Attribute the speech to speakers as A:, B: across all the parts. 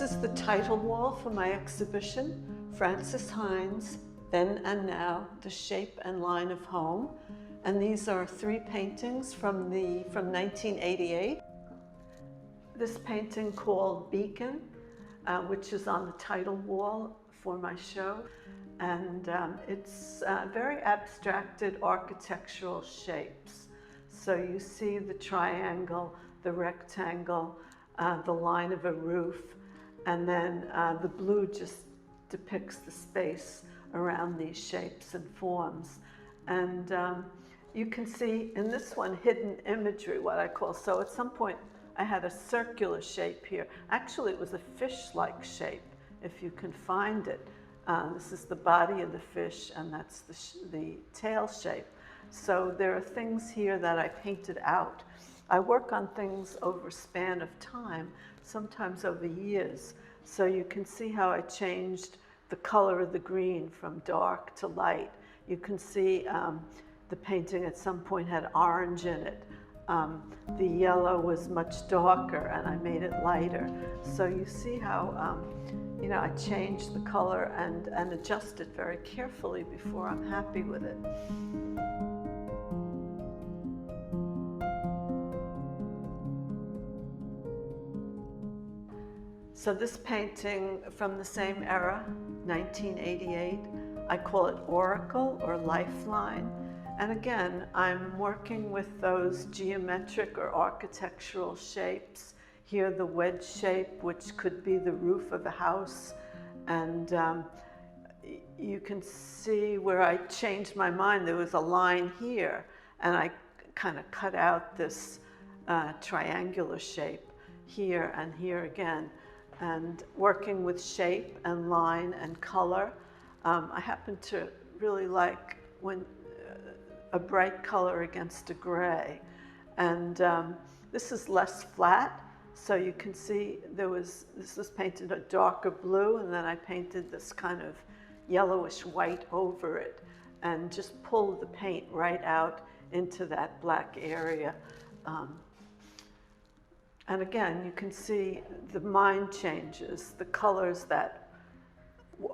A: This is the title wall for my exhibition, Frances Hynes, Then and Now, The Shape and Line of Home. And these are 3 paintings from 1988. This painting called Beacon, which is on the title wall for my show. And it's very abstracted architectural shapes. So you see the triangle, the rectangle, the line of a roof, and then the blue just depicts the space around these shapes and forms. And you can see in this one hidden imagery, what I call. So at some point I had a circular shape here. Actually, it was a fish-like shape, if you can find it. This is the body of the fish, and that's the tail shape. So there are things here that I painted out. I work on things over a span of time, sometimes over years. So you can see how I changed the color of the green from dark to light. You can see the painting at some point had orange in it. The yellow was much darker, and I made it lighter. So you see how I changed the color and adjusted very carefully before I'm happy with it. So this painting from the same era, 1988, I call it Oracle or Lifeline. And again, I'm working with those geometric or architectural shapes. Here, the wedge shape, which could be the roof of a house. And you can see where I changed my mind. There was a line here, and I kind of cut out this triangular shape here and here again. And working with shape and line and color. I happen to really like when a bright color against a gray. And this is less flat, so you can see this was painted a darker blue, and then I painted this kind of yellowish white over it and just pulled the paint right out into that black area. And again, you can see the mind changes, the colors that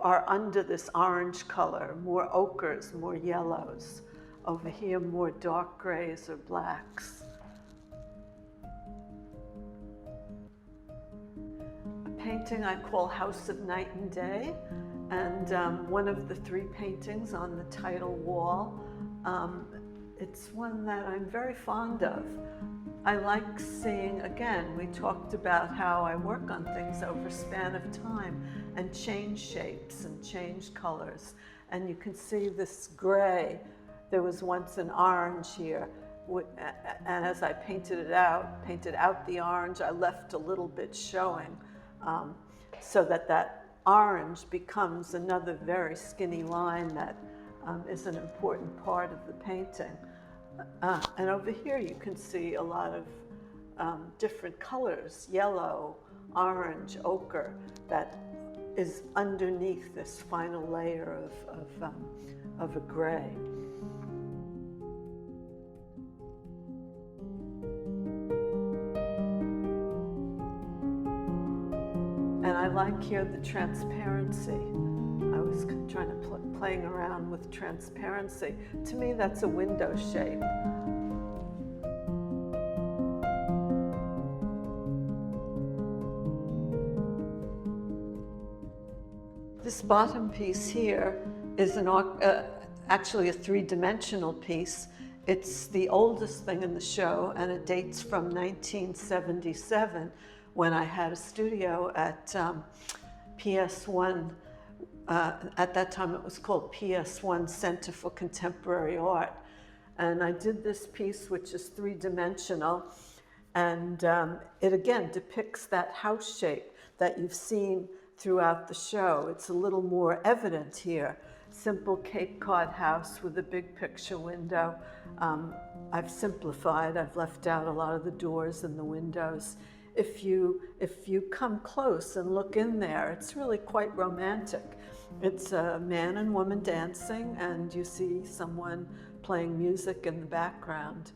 A: are under this orange color, more ochres, more yellows. Over here, more dark grays or blacks. A painting I call House of Night and Day, and one of the 3 paintings on the title wall. It's one that I'm very fond of. I like seeing, again, we talked about how I work on things over a span of time and change shapes and change colors. And you can see this gray. There was once an orange here. And as I painted out the orange, I left a little bit showing so that orange becomes another very skinny line that is an important part of the painting. And over here you can see a lot of different colors, yellow, orange, ochre, that is underneath this final layer of a gray. And I like here the transparency. I was trying to playing around with transparency. To me, that's a window shape. This bottom piece here is actually a 3-dimensional piece. It's the oldest thing in the show, and it dates from 1977, when I had a studio at PS1. At that time it was called PS1 Center for Contemporary Art. And I did this piece, which is 3-dimensional, and it again depicts that house shape that you've seen throughout the show. It's a little more evident here. Simple Cape Cod house with a big picture window. I've simplified, I've left out a lot of the doors and the windows. If you come close and look in there, it's really quite romantic. It's a man and woman dancing, and you see someone playing music in the background.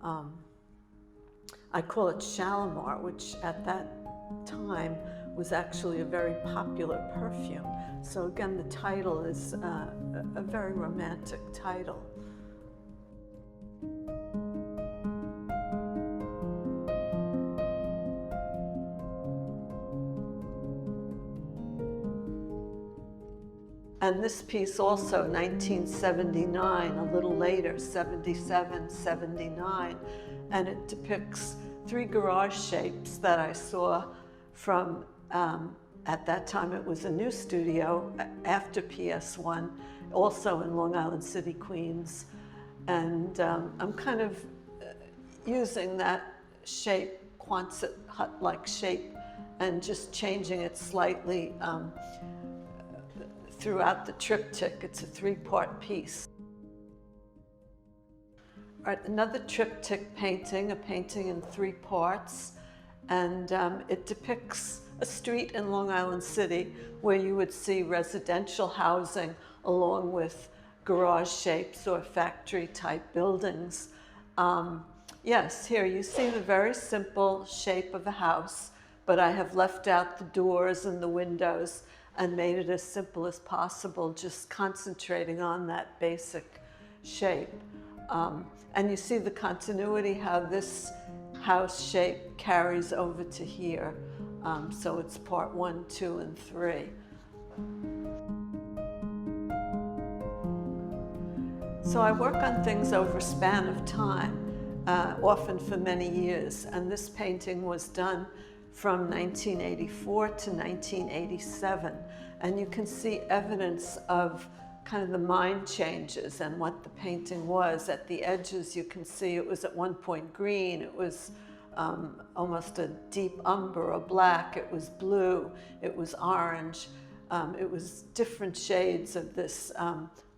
A: I call it Shalimar, which at that time was actually a very popular perfume. So again, the title is a very romantic title. And this piece also, 1979, a little later, 77, 79, and it depicts 3 garage shapes that I saw from, at that time it was a new studio after PS1, also in Long Island City, Queens. And I'm kind of using that shape, Quonset hut-like shape, and just changing it slightly throughout the triptych. It's a 3-part piece. All right, another triptych painting, a painting in 3 parts, and it depicts a street in Long Island City where you would see residential housing along with garage shapes or factory type buildings. Yes, here you see the very simple shape of a house, but I have left out the doors and the windows and made it as simple as possible, just concentrating on that basic shape. And you see the continuity, how this house shape carries over to here. So it's part 1, 2, and 3. So I work on things over a span of time, often for many years, and this painting was done from 1984 to 1987, and you can see evidence of kind of the mind changes and what the painting was. At the edges you can see it was at one point green, it was almost a deep umber or black, it was blue, it was orange, it was different shades of this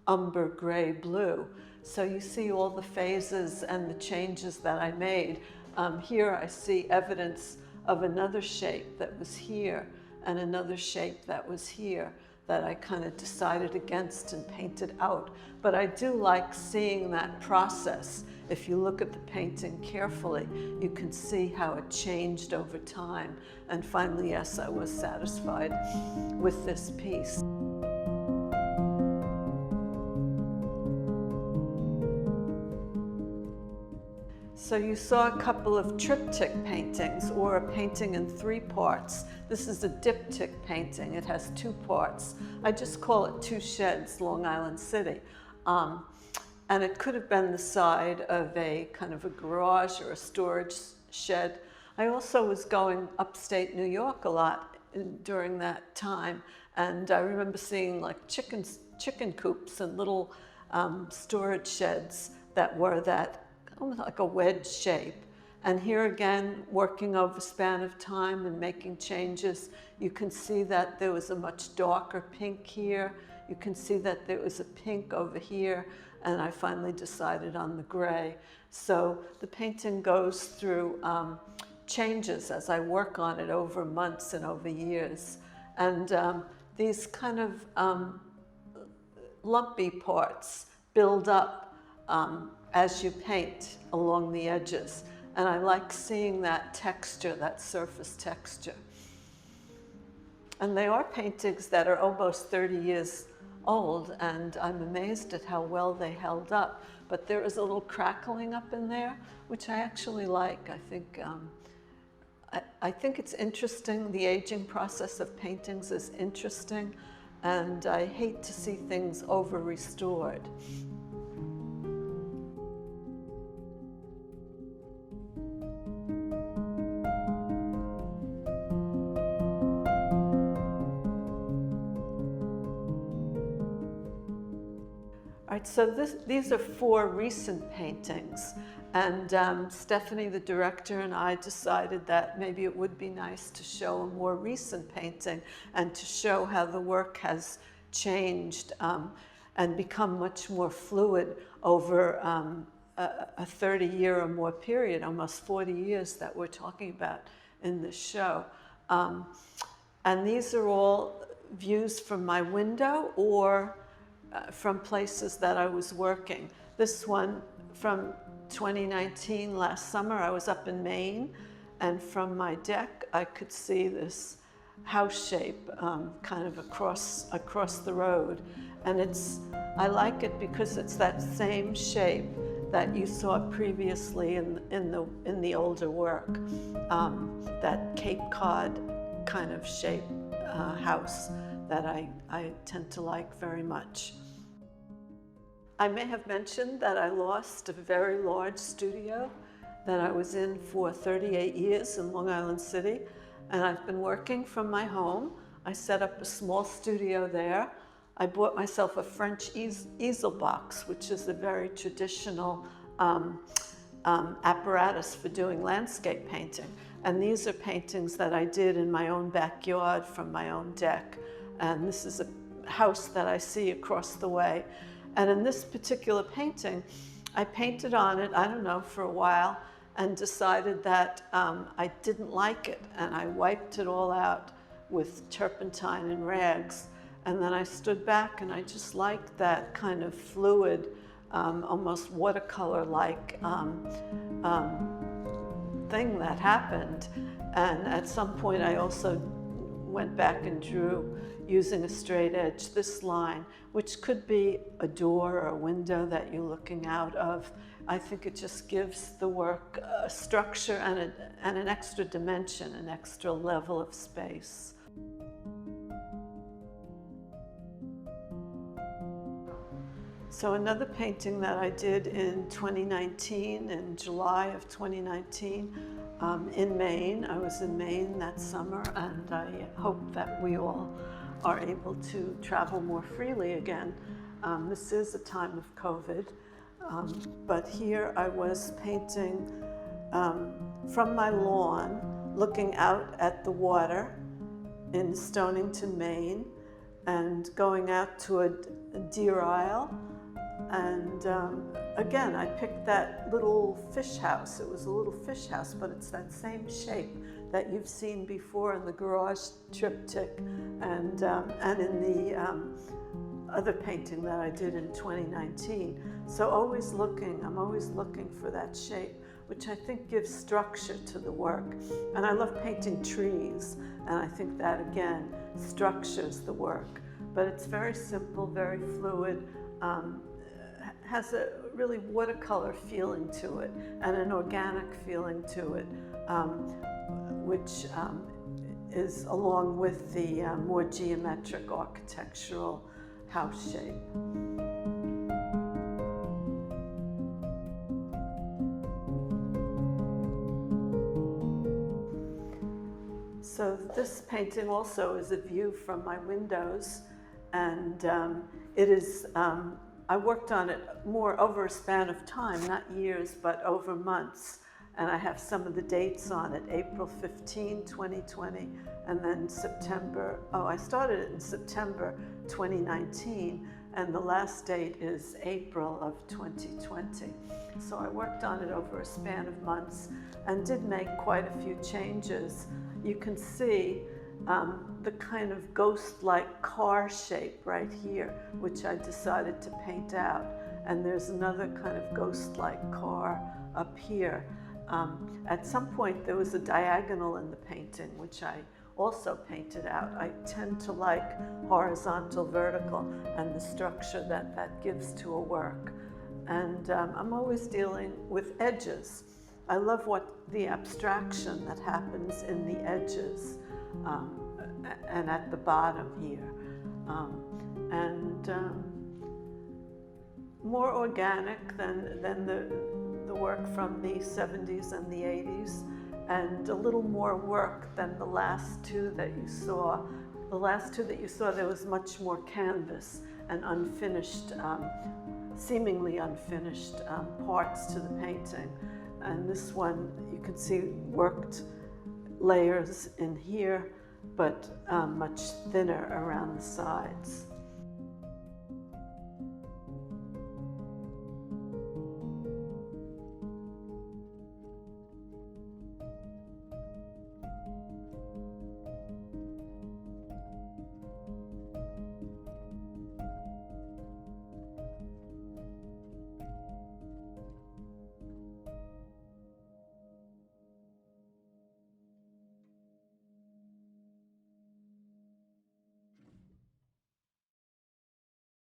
A: umber gray blue. So you see all the phases and the changes that I made. Here I see evidence of another shape that was here and another shape that was here that I kind of decided against and painted out. But I do like seeing that process. If you look at the painting carefully, you can see how it changed over time. And finally, yes, I was satisfied with this piece. So you saw a couple of triptych paintings, or a painting in 3 parts. This is a diptych painting. It has 2 parts. I just call it 2 Sheds, Long Island City. And it could have been the side of a kind of a garage or a storage shed. I also was going upstate New York a lot during that time, and I remember seeing like chicken coops and little storage sheds that were that almost like a wedge shape. And here again, working over a span of time and making changes, you can see that there was a much darker pink here. You can see that there was a pink over here, and I finally decided on the gray. So the painting goes through changes as I work on it over months and over years. And these kind of lumpy parts build up as you paint along the edges. And I like seeing that texture, that surface texture. And they are paintings that are almost 30 years old, and I'm amazed at how well they held up. But there is a little crackling up in there, which I actually like. I think it's interesting. The aging process of paintings is interesting, and I hate to see things over-restored. So these are 4 recent paintings, and Stephanie, the director, and I decided that maybe it would be nice to show a more recent painting and to show how the work has changed and become much more fluid over a 30-year or more period, almost 40 years that we're talking about in this show. And these are all views from my window or from places that I was working. This one from 2019, last summer, I was up in Maine, and from my deck I could see this house shape kind of across the road. And I like it because it's that same shape that you saw previously in the older work, that Cape Cod kind of shape house that I tend to like very much. I may have mentioned that I lost a very large studio that I was in for 38 years in Long Island City, and I've been working from my home. I set up a small studio there. I bought myself a French easel box, which is a very traditional apparatus for doing landscape painting. And these are paintings that I did in my own backyard from my own deck. And this is a house that I see across the way. And in this particular painting, I painted on it, I don't know, for a while, and decided that I didn't like it. And I wiped it all out with turpentine and rags. And then I stood back and I just liked that kind of fluid, almost watercolor-like thing that happened. And at some point I also went back and drew, using a straight edge, this line, which could be a door or a window that you're looking out of. I think it just gives the work a structure and an extra dimension, an extra level of space. So another painting that I did in 2019, in July of 2019, in Maine. I was in Maine that summer, and I hope that we all are able to travel more freely again. This is a time of COVID, but here I was painting from my lawn, looking out at the water in Stonington, Maine, and going out to a deer isle. And again, I picked that little fish house. It was a little fish house, but it's that same shape that you've seen before in the garage triptych and in the other painting that I did in 2019. So I'm always looking for that shape, which I think gives structure to the work. And I love painting trees, and I think that again structures the work. But it's very simple, very fluid, has a really watercolor feeling to it and an organic feeling to it, which is along with the more geometric architectural house shape. So this painting also is a view from my windows, and it is, I worked on it more over a span of time, not years, but over months. And I have some of the dates on it, April 15, 2020, and then I started it in September 2019, and the last date is April of 2020. So I worked on it over a span of months and did make quite a few changes. You can see the kind of ghost-like car shape right here, which I decided to paint out. And there's another kind of ghost-like car up here. At some point there was a diagonal in the painting, which I also painted out. I tend to like horizontal, vertical, and the structure that gives to a work. And I'm always dealing with edges. I love the abstraction that happens in the edges and at the bottom here. More organic than the work from the 70s and the 80s, and a little more work than the last two that you saw. The last two that you saw, there was much more canvas and unfinished, seemingly unfinished parts to the painting. And this one, you can see worked layers in here, but much thinner around the sides.